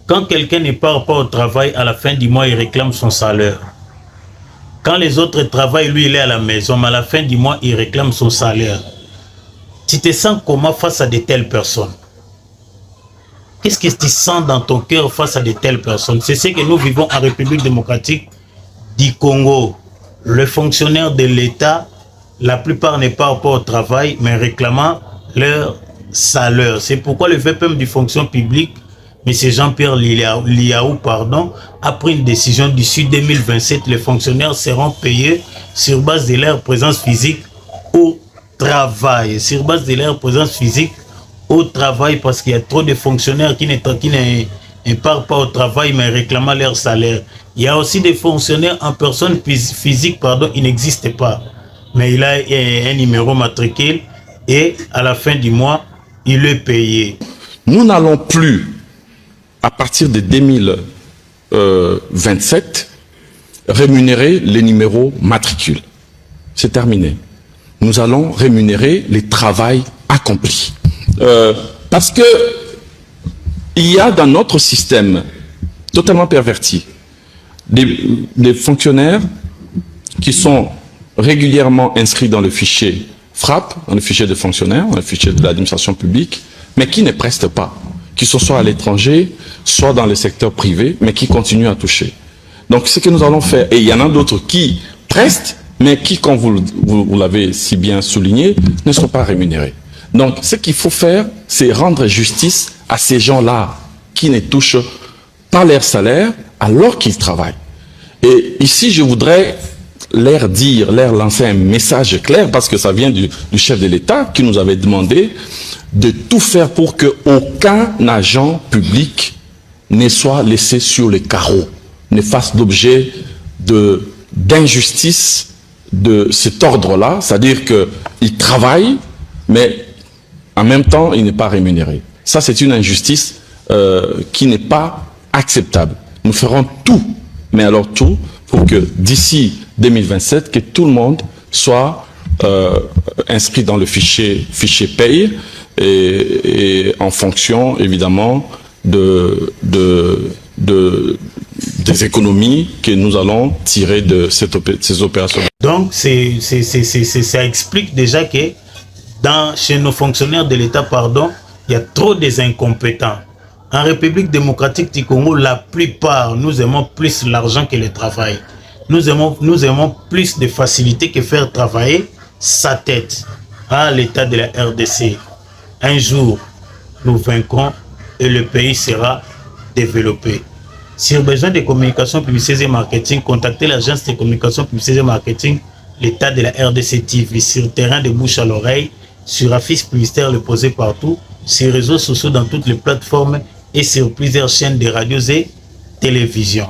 Quand quelqu'un ne part pas au travail, à la fin du mois, il réclame son salaire. Quand les autres travaillent, lui, il est à la maison, mais à la fin du mois, il réclame son salaire. Tu te sens comment face à de telles personnes? Qu'est-ce que tu sens dans ton cœur face à de telles personnes? C'est ce que nous vivons en République démocratique du Congo. Les fonctionnaires de l'État, la plupart ne partent pas au travail, mais réclamant leur salaire. C'est pourquoi le VPM du fonction publique, M. Jean-Pierre Liaou, a pris une décision d'ici 2027. Les fonctionnaires seront payés sur base de leur présence physique au travail. Sur base de leur présence physique au travail, parce qu'il y a trop de fonctionnaires qui ne partent pas au travail, mais réclamant leur salaire. Il y a aussi des fonctionnaires en personne physique, il n'existe pas. Mais il a un numéro matricule et à la fin du mois, il est payé. Nous n'allons plus, à partir de 2027, rémunérer les numéros matricules. C'est terminé. Nous allons rémunérer les travails accomplis. Parce que il y a dans notre système totalement perverti des fonctionnaires qui sont régulièrement inscrits dans le fichier FRAP, dans le fichier de fonctionnaires, dans le fichier de l'administration publique, mais qui ne prestent pas, qui sont soit à l'étranger, soit dans le secteur privé, mais qui continuent à toucher. Donc ce que nous allons faire, et il y en a d'autres qui prestent, mais qui, comme vous l'avez si bien souligné, ne sont pas rémunérés. Donc ce qu'il faut faire, c'est rendre justice à ces gens-là qui ne touchent pas leur salaire alors qu'ils travaillent. Et ici, je voudrais leur lancer un message clair, parce que ça vient du chef de l'État qui nous avait demandé de tout faire pour qu'aucun agent public ne soit laissé sur les carreaux, ne fasse l'objet d'injustice de cet ordre-là, c'est-à-dire qu'il travaille, mais en même temps, il n'est pas rémunéré. Ça, c'est une injustice qui n'est pas acceptable. Nous ferons tout, mais alors tout, pour que d'ici 2027, que tout le monde soit inscrit dans le fichier paye et en fonction, évidemment, des économies que nous allons tirer de ces opérations. Donc, ça explique déjà que chez nos fonctionnaires de l'État, il y a trop des incompétents. En République démocratique du Congo, la plupart, nous aimons plus l'argent que le travail. Nous aimons plus de facilité que faire travailler sa tête. À l'État de la RDC, un jour, nous vaincrons et le pays sera développé. Sur besoin de communication, publicité et marketing, contactez l'agence de communication, publicité et marketing, l'État de la RDC TV, sur terrain de bouche à l'oreille, sur affiches publicitaires le poser partout, sur réseaux sociaux dans toutes les plateformes et sur plusieurs chaînes de radios et télévisions.